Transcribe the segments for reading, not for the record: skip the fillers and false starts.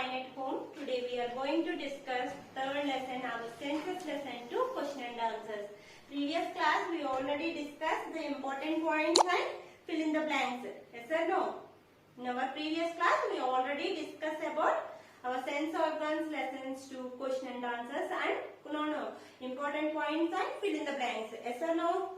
fine at home. Today we are going to discuss third lesson, our senses lesson 2, question and answers. Previous class we already discussed the important points and fill in the blanks. Yes or no? In our previous class we already discussed about our sense organs lessons 2, question and answers, and important points and fill in the blanks. Yes or no?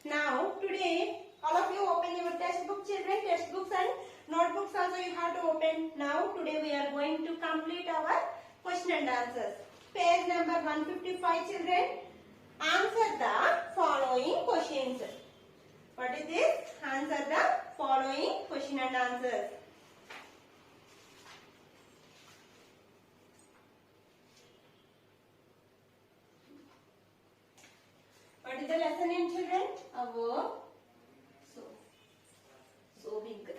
Now today all of you open your textbook, children. Textbooks and notebooks also you have to open. Now today we are going to complete our question and answers. Page number 155, children. Answer the following questions. What is this? Answer the following question and answers. What is the lesson name, children? Our so big.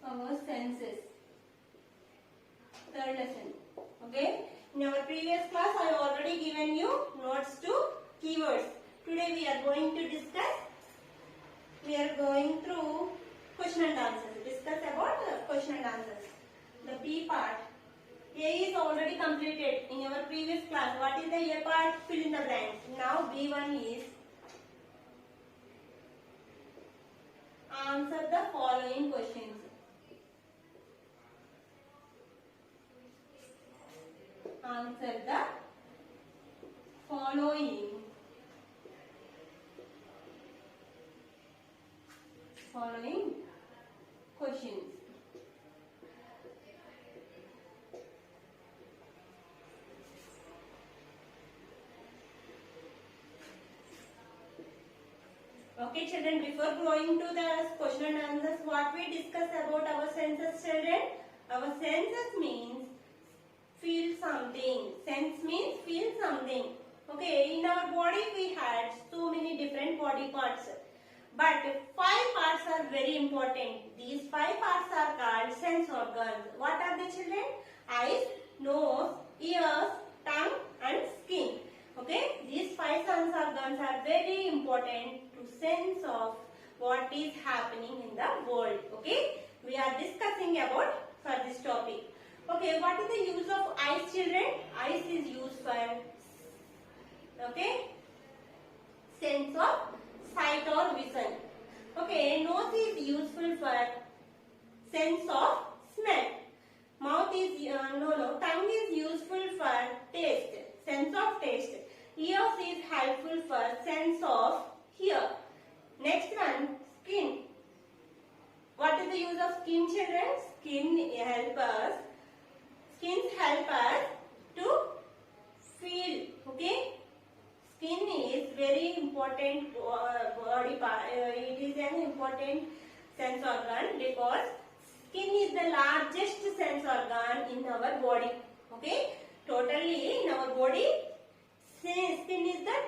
Our senses. Third lesson. Okay. In our previous class, I already given you notes to keywords. Today we are going to discuss. We are going through question and answers. Discuss about question and answers. The B part. A is already completed in our previous class. What is the A part? Fill in the blanks. Now B1 is answer the following questions. Answer the following questions. Okay, children, before going to the question and answers, what we discuss about our senses, children? Our senses means feel something. Sense means feel something. Okay, in our body we had so many different body parts. But 5 parts are very important. These 5 parts are called sense organs. What are the, children? Eyes, nose, ears, tongue and skin. Okay, these 5 sense organs are very important to sense of what is happening in the world. Okay, we are discussing about for this topic. Okay, what is the use of eyes, children? Eyes is used for sense of sight or vision. Okay, nose is useful for sense of smell. Mouth is tongue is useful for taste, sense of taste. Ears is helpful for sense of hear. Next one, skin. What is the use of skin, children? Skins help us to feel. Okay. Skin is very important body part. It is an important sense organ because skin is the largest sense organ in our body. Okay. Totally in our body, skin is the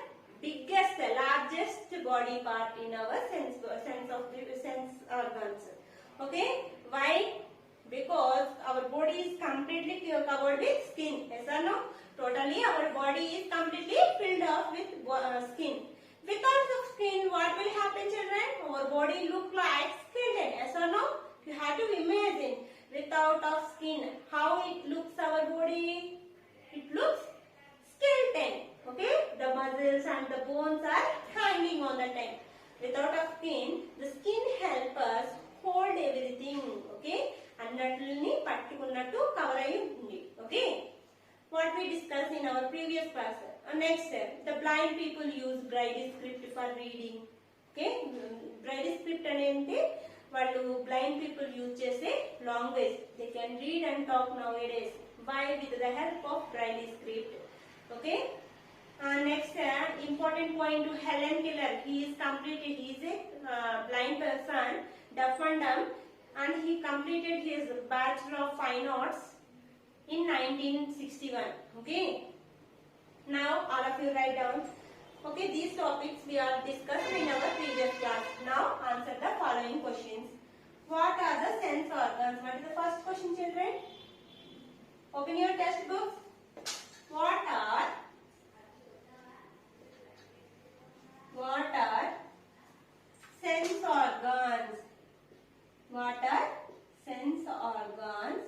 biggest, largest body part in our sense organs. Okay. Why? Because our body is completely covered with skin. Yes or no? Totally our body is completely filled up with skin. Without the skin, what will happen, children? Our body look like skeleton. Yes or no? You have to imagine without of skin how it looks our body. It looks skeleton. Okay? The muscles and the bones are hanging on the time. Without of skin, the skin help us hold everything. Okay? అన్నట్లని పట్టుకున్నట్టు cover అయి ఉంటుంది. Okay, what we discuss in our previous class. Next, the blind people use Braille script for reading. Okay, Braille script అనేది వాళ్ళు blind people use చేసే language. They can read and talk nowadays by with the help of Braille script. Okay, next important point to Helen Keller. He is a blind person, deaf and dumb, and he completed his Bachelor of Fine Arts in 1961. Okay, now all of you write down. Okay, these topics we are discussed in our previous class. Now answer the following questions. What are the sense organs? What is the first question, children? Open your textbook. What are sense organs? What are sense organs?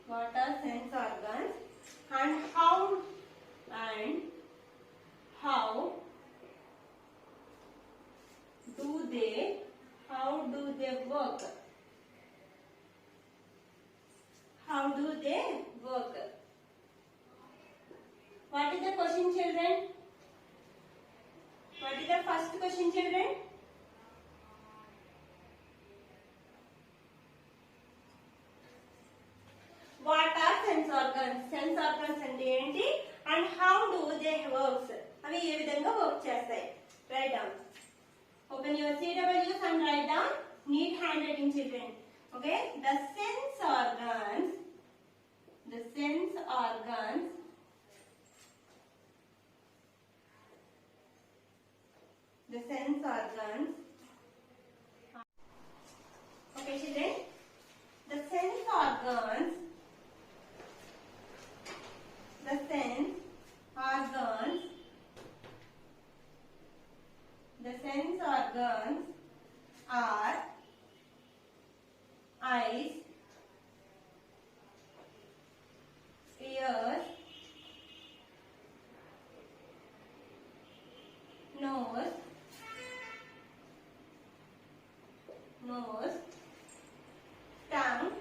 What are sense organs? And how do they work? How do they work? What is the question, children? What is the first question, children? What are sense organs? Sense organs అంటే ఏంటి? And how do they work? అవి ఏ విధంగా work చేస్తాయి? Write down. Open your CWs and write down. Neat handwriting, children. Okay? The sense organs okay, children, the sense organs are eyes, ears, nose, tongue,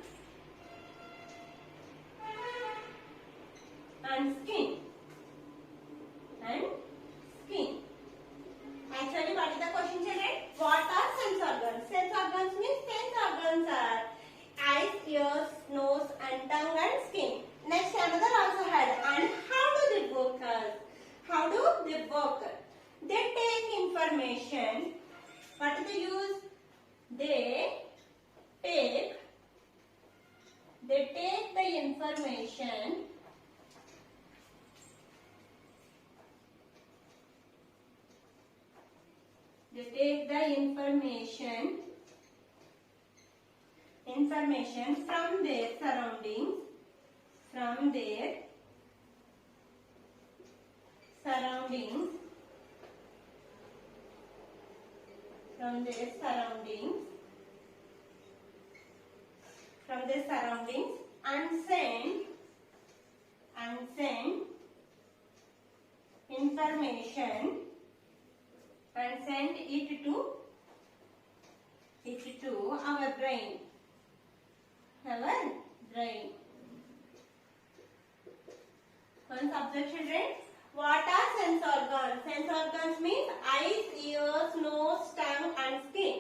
and skin. Actually, what is the question, children? What are sense organs? Sense organs means sense organs are eyes, ears, nose, and tongue and skin. Next, another also had. And how do they work? How do they work? They take information. What do they use? They take the information. They take the information from their surroundings, from their surroundings and send information and send it to our brain. One subject, children. What are sense organs? Sense organs means eyes, ears, nose, tongue and skin.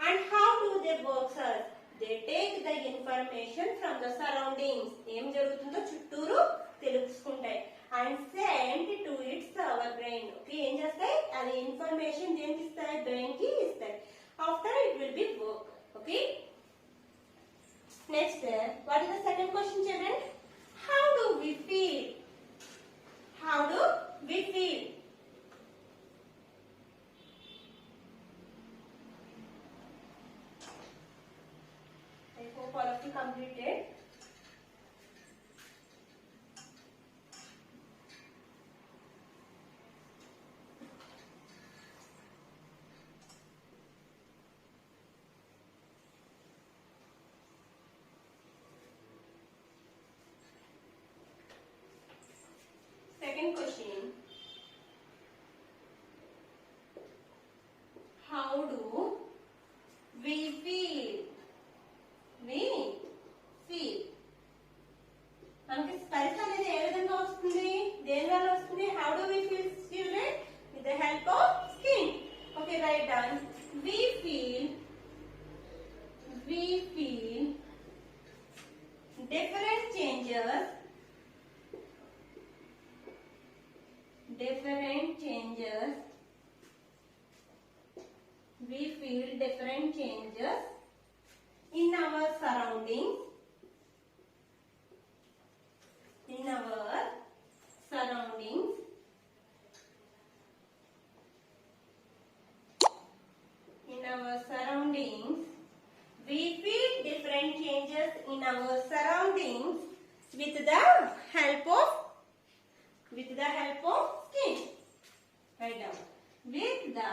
And how do they work, sir? They take the information from the surroundings. ఏం జరుగుతుందో చుట్టూరు తెలుసుకుంటాయి. And send to its our brain. Okay, ఏం చేస్తాయి? అది information దేనికి ఇస్తాయి? Brain కి ఇస్తాయి. After it will be work. Okay. Next, what is the second question, children? How do we feel? How do we feel? I hope all of you completed. Second question. How do we feel? మనకి స్పర్శ అనేది ఏ విధంగా వస్తుంది? దేని వల్ల వస్తుంది? How do we feel, children? With the help of skin. Okay, write down. We feel different changes in our surroundings, we feel different changes changes in our surroundings with the help of skin. Write down. With the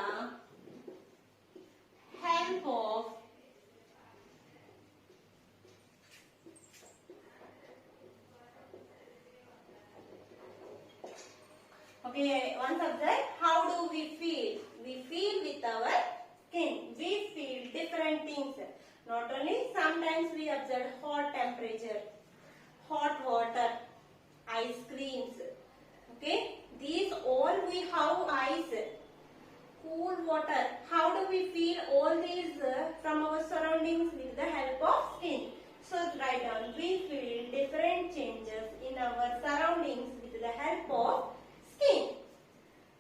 help of okay, one subject. How do we feel? We feel with our skin. We feel different things. Not only, sometimes we observe hot temperature, hot water, ice creams. Okay, these all we have ice, cool water. How do we feel all these from our surroundings with the help of skin? So write down. We feel different changes in our surroundings with the help of skin.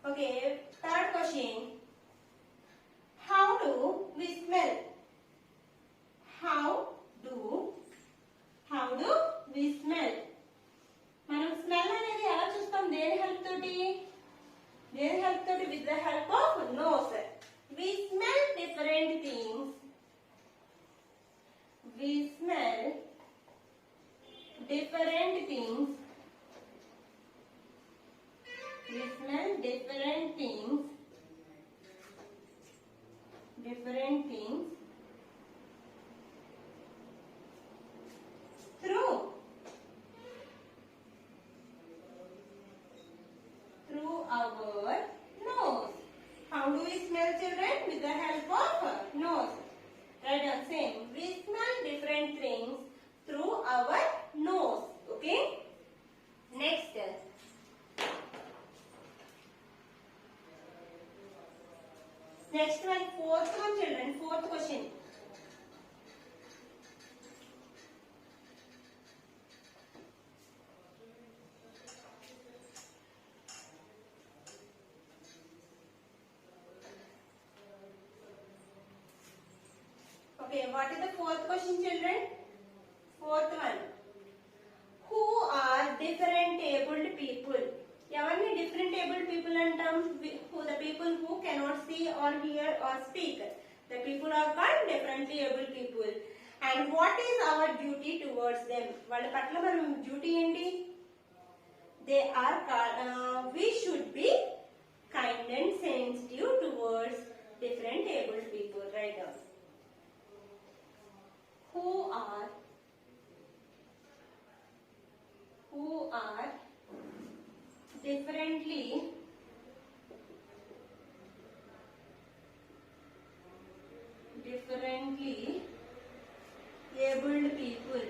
Okay, third question. How do we smell? How do we smell? మనం smell అనేది ఎలా చూస్తాం? దేని help తోటి? With the help of nose. We smell different things. We smell different things. We smell different things. Through our nose. How do we smell, children? With the help of nose. Right down, same. We smell different things through our nose. Okay. Next. Next one, fourth one, children. Fourth question. Okay, what is the fourth question, children? Fourth one. Who are different abled people? ఎవరిని different abled people అంటాం? The people who cannot see or hear or speak. The people are called differently abled people. And what is our duty towards them? వాళ్ళ పట్ల మనం duty ఏంటి? They are called, we should be kind and sensitive towards different abled people. Right now. Who are differently abled people.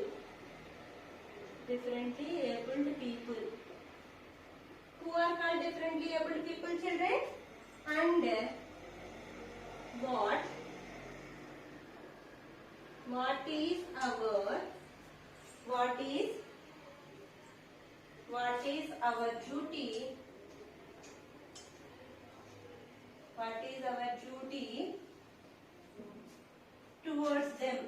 Differently abled people. Who are called differently abled people, children? And what is our duty? What is our duty towards them?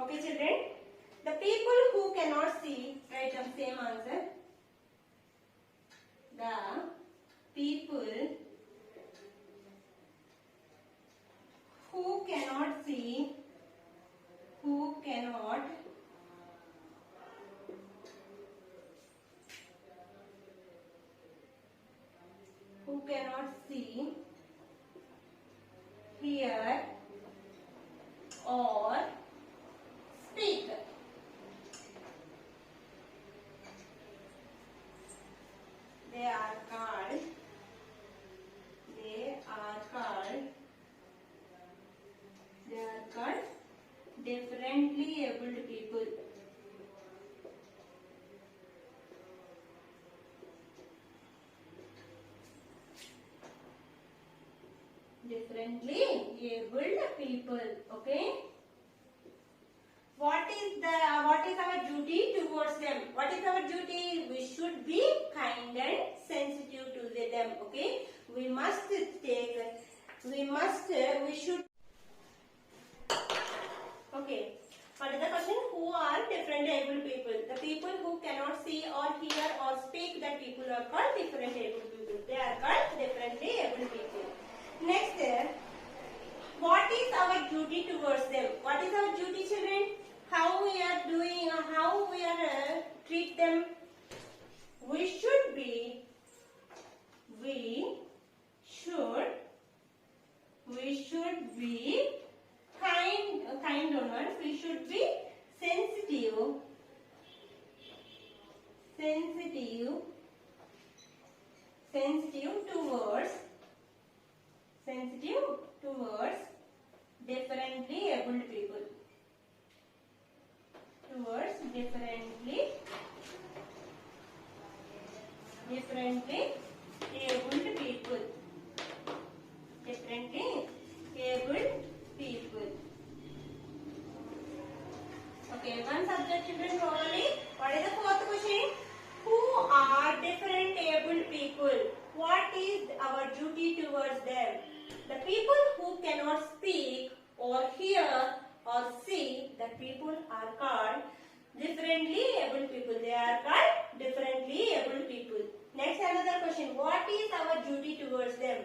Okay, children. The people who cannot see, write the same answer. The people who cannot see, hear or speak. They are called differently abled people. Differently abled people. Okay. What is our duty towards them? What is our duty? We should be kind and sensitive to them. Okay. We should. Okay. What is the question? people are called different able people. They are called differently able people. Next, what is our duty towards them? What is our duty, children? How we are doing, how we are treat them? We should be kind ones. We should be sensitive towards differently abled people. Towards differently abled people. Differently abled people. Okay, one subject, children, probably. What is the fourth question? Who are different abled people? What is our duty towards them? The people who cannot speak or hear or see, the people are called differently abled people. They are called differently abled people. Next, another question. What is our duty towards them?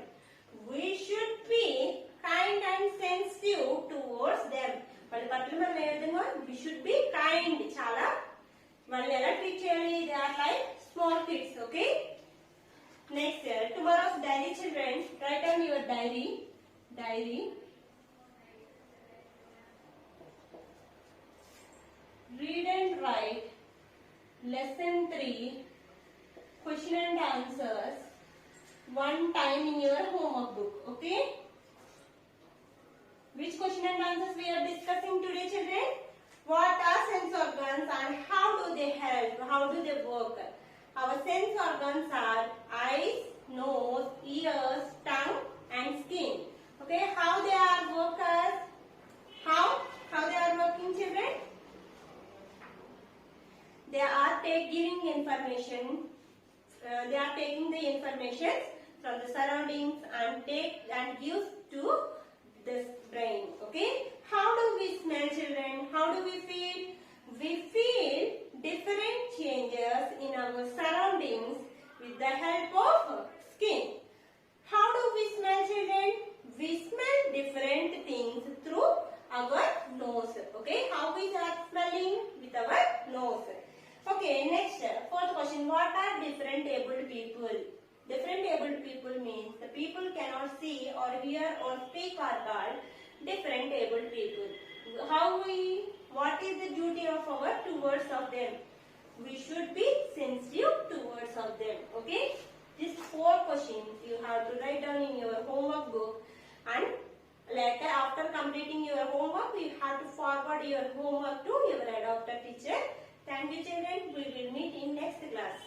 We should be kind and sensitive towards them. We should be kind. Chala. They are like small kids. Okay. Next, tomorrow's diary, children. Write down your diary. Read and write lesson 3 question and answers one time in your homework book. Okay. Which question and answers we are discussing today, children? What are sense organs and how do they help? How do they work? Our sense organs are eyes, nose, ears, tongue and skin. Okay, how they are workers? How they are working, children? They are giving information. They are taking the information from the surroundings and gives to this brain. Okay. How do we smell, children? How do we feel? We feel different changes in our surroundings with the help of skin. How do we smell, children? We smell different things through our nose. Okay. How we are smelling? With our nose. Okay. Next, fourth question. What are different abled people? Different abled people means the people cannot see or hear or speak are called different abled people. What is the duty of our towards of them? We should be sensitive towards of them. Okay. These 4 questions you have to write down in your homework book, and later after completing your homework you have to forward your homework to your adopter teacher. Thank you, children. We will meet in next class.